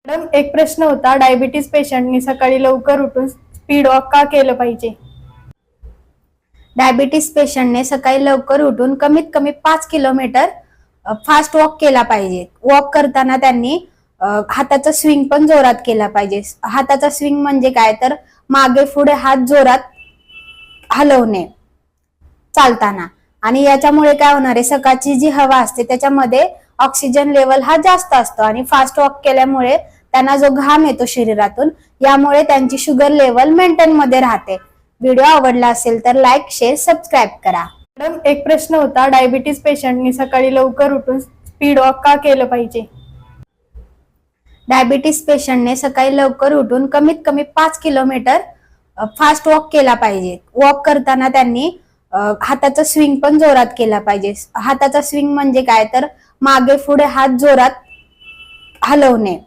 Madam, एक प्रश्न होता, डायबिटीज पेशंटनी सकाळी लवकर उठून स्पीड वॉक का केलं पाहिजे? डायबिटीज पेशंटने सकाळी लवकर उठून कमीत कमी 5 किलोमीटर फास्ट वॉक केला पाहिजे. वॉक करताना त्यांनी हाताचा स्विंग पण जोरात केला पाहिजे. हाताचा स्विंग म्हणजे काय तर मागे पुढे हात जोरात हलवणे चालताना. आणि याच्यामुळे काय होणार आहे, सकाळची जी हवा असते त्याच्यामध्ये ऑक्सिजन लेवल हा जास्त असतो आणि फास्ट वॉक केल्यामुळे त्यांना जो घाम येतो शरीरातून, यामुळे त्यांची शुगर लेवल मेंटेन मध्ये राहते. व्हिडिओ आवडला असेल तर लाईक, शेअर, सबस्क्राईब करा. मॅडम, एक प्रश्न होता, डायबिटीज पेशंटनी सकाळी लवकर उठून स्पीड वॉक का केलं पाहिजे? डायबिटीज पेशंटने सकाळी लवकर उठून कमीत कमी 5 किलोमीटर फास्ट वॉक केला पाहिजे. वॉक करताना त्यांनी हाताचा स्विंग पण जोरात केला पाहिजे. हाताचा स्विंग म्हणजे काय तर मागे पुढे हात जोरात हलवणे